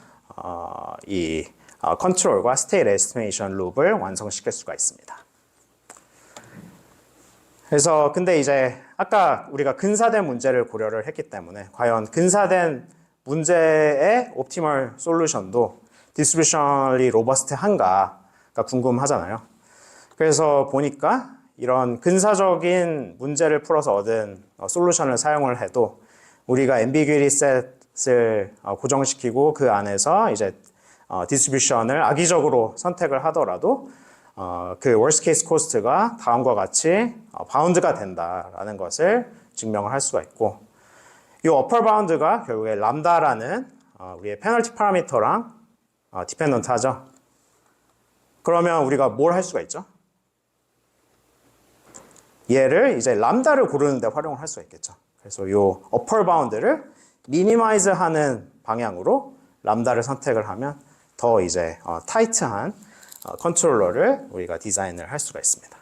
이 컨트롤과 state estimation 룹을 완성시킬 수가 있습니다. 그래서 근데 이제 아까 우리가 근사된 문제를 고려를 했기 때문에 과연 근사된 문제의 옵티멀 솔루션도 디스트리뷰셔널리 로버스트한가가 궁금하잖아요. 그래서 보니까 이런 근사적인 문제를 풀어서 얻은 솔루션을 사용을 해도 우리가 ambiguity set을 고정시키고 그 안에서 이제 디스트리뷰션을 악의적으로 선택을 하더라도 그 worst case cost가 다음과 같이 바운드가 된다라는 것을 증명을 할 수가 있고, 이 upper bound가 결국에 람다라는 우리의 페널티 파라미터랑 디펜던트 하죠. 그러면 우리가 뭘 할 수가 있죠? 얘를 이제 람다를 고르는 데 활용을 할 수가 있겠죠. 그래서 이 upper bound를 minimize 하는 방향으로 람다를 선택을 하면 더 이제 타이트한 컨트롤러를 우리가 디자인을 할 수가 있습니다.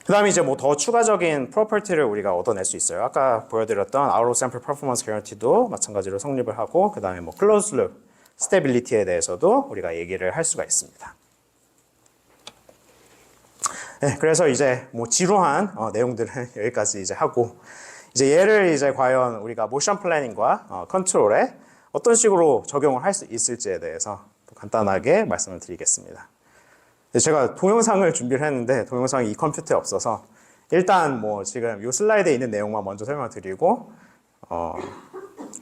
그 다음에 이제 뭐 더 추가적인 프로퍼티를 우리가 얻어낼 수 있어요. 아까 보여드렸던 Out of Sample Performance Guarantee도 마찬가지로 성립을 하고, 그 다음에 뭐 Closed Loop Stability에 대해서도 우리가 얘기를 할 수가 있습니다. 네, 그래서 이제 뭐 지루한 내용들은 여기까지 이제 하고, 이제 얘를 이제 과연 우리가 모션 플래닝과 컨트롤에 어떤 식으로 적용을 할 수 있을지에 대해서 간단하게 말씀을 드리겠습니다. 제가 동영상을 준비를 했는데 동영상이 이 컴퓨터에 없어서 일단 뭐 지금 이 슬라이드에 있는 내용만 먼저 설명을 드리고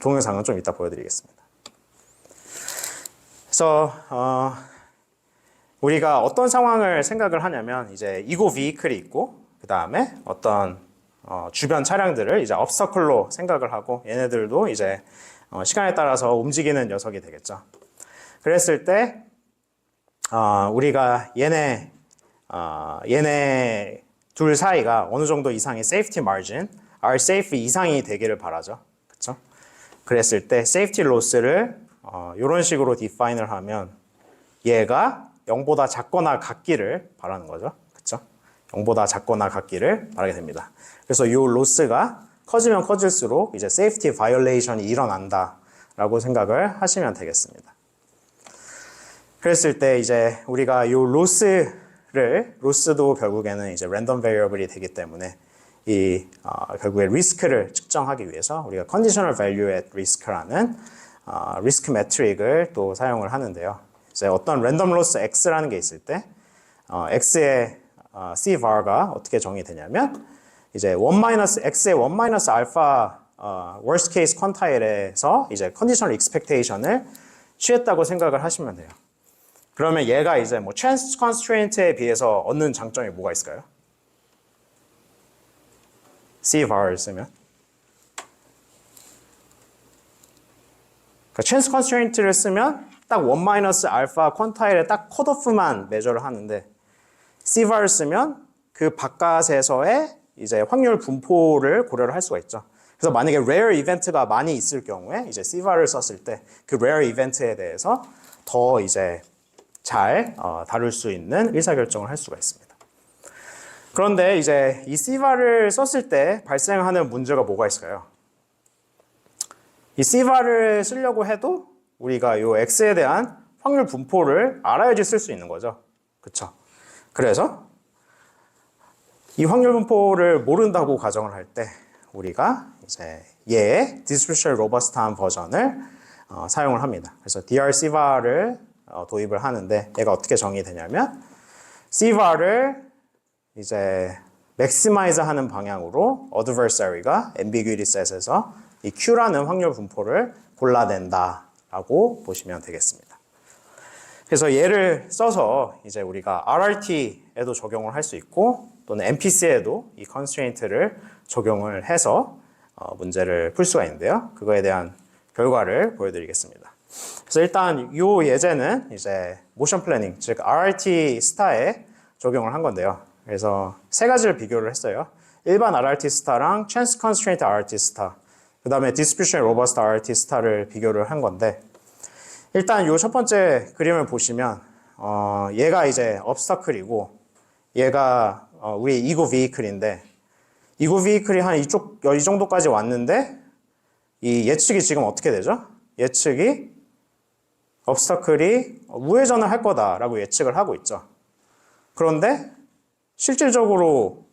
동영상은 좀 이따 보여드리겠습니다. 그래서 우리가 어떤 상황을 생각을 하냐면 이제 이고 비이클이 있고 그 다음에 어떤 주변 차량들을 이제 업스터클로 생각을 하고 얘네들도 이제 시간에 따라서 움직이는 녀석이 되겠죠. 그랬을 때 우리가 얘네 둘 사이가 어느 정도 이상의 safety margin, R safe 이상이 되기를 바라죠. 그렇죠? 그랬을 때 safety loss를 이런 식으로 define을 하면 얘가 0보다 작거나 같기를 바라는 거죠. 그렇죠? 0보다 작거나 같기를 바라게 됩니다. 그래서 이 로스가 커지면 커질수록 이제 safety violation이 일어난다라고 생각을 하시면 되겠습니다. 그랬을 때 이제 우리가 이 로스도 결국에는 이제 랜덤 베리어블이 되기 때문에 결국에 리스크를 측정하기 위해서 우리가 conditional value at risk라는 리스크 매트릭을 또 사용을 하는데요. 이제 어떤 랜덤 로스 x라는 게 있을 때 x의 c var가 어떻게 정의되냐면 이제 x의 1 알파 worst case 퀀타일에서 이제 conditional expectation을 취했다고 생각을 하시면 돼요. 그러면 얘가 이제 뭐 chance constraint에 비해서 얻는 장점이 뭐가 있을까요? C var를 쓰면 그러니까 chance constraint를 쓰면 딱 1 알파 퀀타일의 딱 컷오프만 매저를 하는데 C var를 쓰면 그 바깥에서의 이제 확률 분포를 고려를 할 수가 있죠. 그래서 만약에 rare 이벤트가 많이 있을 경우에 이제 C var를 썼을 때 그 rare 이벤트에 대해서 더 이제 잘 다룰 수 있는 의사결정을 할 수가 있습니다. 그런데 이제 이 Cvar을 썼을 때 발생하는 문제가 뭐가 있을까요? 이 Cvar을 쓰려고 해도 우리가 이 X에 대한 확률 분포를 알아야지 쓸 수 있는 거죠. 그쵸? 그래서 이 확률 분포를 모른다고 가정을 할 때 우리가 이제 얘의 distribution robust한 버전을 사용을 합니다. 그래서 dr Cvar을 도입을 하는데 얘가 어떻게 정의되냐면 Cvar을 이제 maximize 하는 방향으로 adversary가 ambiguity set에서 이 Q라는 확률 분포를 골라낸다라고 보시면 되겠습니다. 그래서 얘를 써서 이제 우리가 RRT에도 적용을 할 수 있고 또는 MPC에도 이 constraint를 적용을 해서 문제를 풀 수가 있는데요. 그거에 대한 결과를 보여드리겠습니다. 그래서 일단 이 예제는 이제 모션 플래닝, 즉 RRT 스타에 적용을 한 건데요. 그래서 세 가지를 비교를 했어요. 일반 RRT 스타랑 chance constraint RRT 스타, 그 다음에 distribution robust RRT 스타를 비교를 한 건데 일단 이 첫 번째 그림을 보시면 얘가 이제 obstacle이고 얘가 우리 이고 vehicle인데 이고 vehicle이 한 이 정도까지 왔는데 이 예측이 지금 어떻게 되죠? 예측이 obstacle이 우회전을 할 거다라고 예측을 하고 있죠. 그런데 실질적으로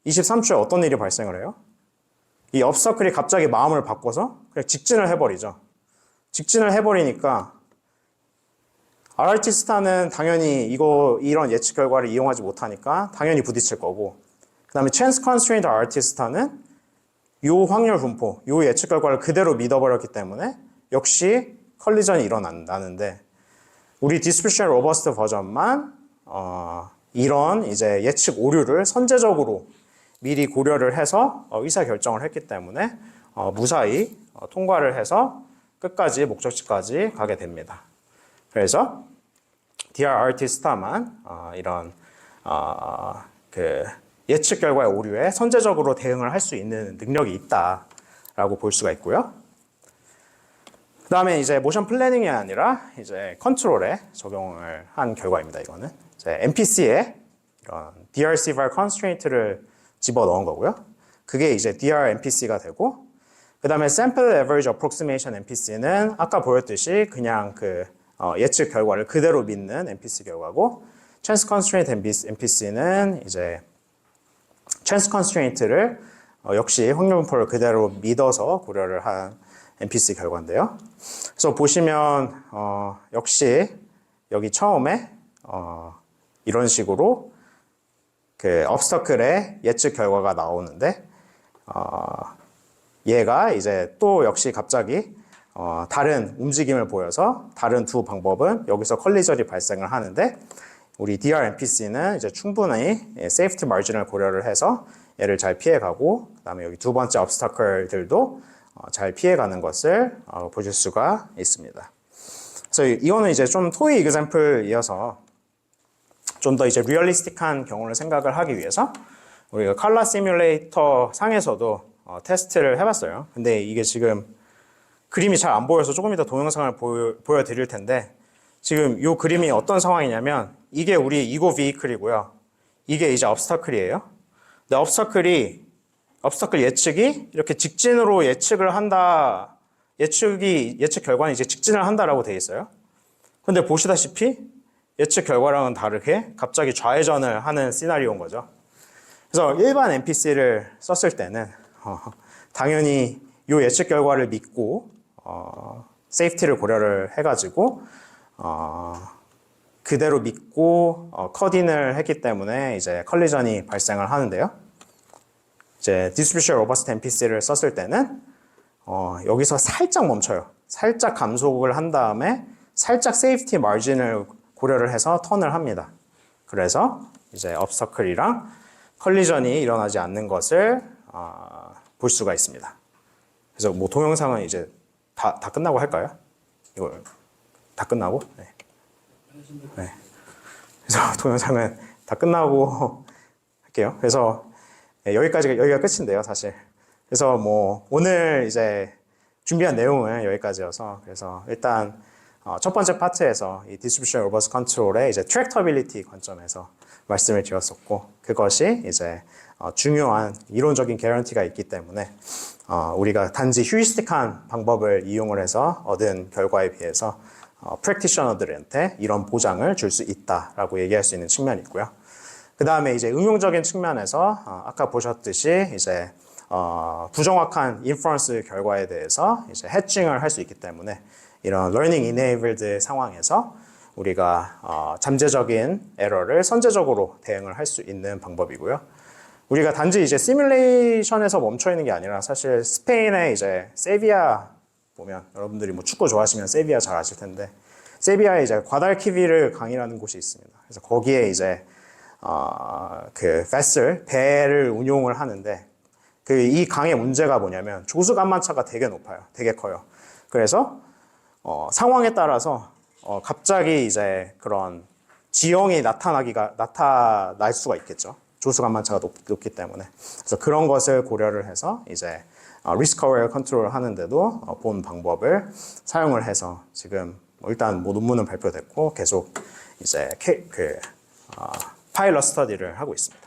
23초에 어떤 일이 발생을 해요? 이 obstacle이 갑자기 마음을 바꿔서 그냥 직진을 해버리죠. 직진을 해버리니까 RRT 스타는 당연히 이런 예측 결과를 이용하지 못하니까 당연히 부딪힐 거고 그 다음에 chance constraint RRT 스타는 이 확률 분포, 이 예측 결과를 그대로 믿어버렸기 때문에 역시 컬리전이 일어나는데 우리 distribution robust 버전만 이런 이제 예측 오류를 선제적으로 미리 고려를 해서 의사 결정을 했기 때문에 무사히 통과를 해서 끝까지 목적지까지 가게 됩니다. 그래서 DRRT 스타만 이런 그 예측 결과의 오류에 선제적으로 대응을 할 수 있는 능력이 있다라고 볼 수가 있고요. 그 다음에 이제 모션 플래닝이 아니라 이제 컨트롤에 적용을 한 결과입니다. 이거는 이제 MPC에 이런 DRCvar constraint를 집어 넣은 거고요. 그게 이제 DR MPC가 되고, 그 다음에 Sample Average Approximation MPC는 아까 보였듯이 그냥 그 예측 결과를 그대로 믿는 MPC 결과고, Chance Constraint MPC는 이제 Chance Constraint를 역시 확률 분포를 그대로 믿어서 고려를 한 MPC 결과인데요. 그래서 보시면 역시 여기 처음에 이런 식으로 그 obstacle의 예측 결과가 나오는데 얘가 이제 또 역시 갑자기 다른 움직임을 보여서 다른 두 방법은 여기서 컬리전이 발생을 하는데 우리 DRMPC는 이제 충분히 세이프티 마진을 고려를 해서 얘를 잘 피해가고, 그다음에 여기 두 번째 obstacle들도 잘 피해가는 것을 보실 수가 있습니다. 그래서 이거는 이제 좀 토이 example이어서 좀 더 이제 리얼리스틱한 경우를 생각을 하기 위해서 우리가 컬러 시뮬레이터 상에서도 테스트를 해봤어요. 근데 이게 지금 그림이 잘 안 보여서 조금 이따 동영상을 보여드릴 텐데, 지금 이 그림이 어떤 상황이냐면 이게 우리 이고 비이클이고요. 이게 이제 obstacle이에요. 근데 obstacle 예측이 이렇게 직진으로 예측을 한다. 예측 결과는 이제 직진을 한다라고 되어 있어요. 근데 보시다시피 예측 결과랑은 다르게 갑자기 좌회전을 하는 시나리오인 거죠. 그래서 일반 NPC를 썼을 때는 당연히 이 예측 결과를 믿고 세이프티를 고려를 해가지고 그대로 믿고 컷인을 했기 때문에 이제 컬리전이 발생을 하는데요. 이제 디스트리뷰션 로버스트 NPC를 썼을 때는 여기서 살짝 멈춰요. 살짝 감속을 한 다음에 살짝 세이프티 마진을 고려를 해서 턴을 합니다. 그래서 이제 obstacle이랑 컬리전이 일어나지 않는 것을 볼 수가 있습니다. 그래서 뭐 동영상은 이제 다 끝나고 할까요? 이걸 다 끝나고? 네. 네. 그래서 동영상은 다 끝나고 할게요. 그래서 여기가 끝인데요, 사실. 그래서 뭐 오늘 이제 준비한 내용은 여기까지여서, 그래서 일단 첫 번째 파트에서 이 디스트리뷰션 로버스 컨트롤의 이제 트랙터빌리티 관점에서 말씀을 드렸었고, 그것이 이제 중요한 이론적인 개런티가 있기 때문에 우리가 단지 휴리스틱한 방법을 이용을 해서 얻은 결과에 비해서 프랙티셔너들한테 이런 보장을 줄 수 있다라고 얘기할 수 있는 측면이 있고요. 그 다음에 이제 응용적인 측면에서 아까 보셨듯이 이제 부정확한 인퍼런스 결과에 대해서 이제 해칭을 할 수 있기 때문에 이런 learning enabled 상황에서 우리가 잠재적인 에러를 선제적으로 대응을 할 수 있는 방법이고요. 우리가 단지 이제 시뮬레이션에서 멈춰 있는 게 아니라 사실 스페인의 이제 세비야 보면, 여러분들이 뭐 축구 좋아하시면 세비야 잘 아실 텐데, 세비야에 이제 과달키비르 강이라는 곳이 있습니다. 그래서 거기에 이제 그 베슬 배를 운용을 하는데, 그 이 강의 문제가 뭐냐면 조수간만차가 되게 높아요. 되게 커요. 그래서 상황에 따라서 갑자기 이제 그런 지형이 나타날 수가 있겠죠. 조수간만차가 높기 때문에. 그래서 그런 것을 고려를 해서 이제 리스크 어웨어 컨트롤 하는데도 본 방법을 사용을 해서 지금 일단 뭐 논문은 발표됐고 계속 이제 파일럿 스터디를 하고 있습니다.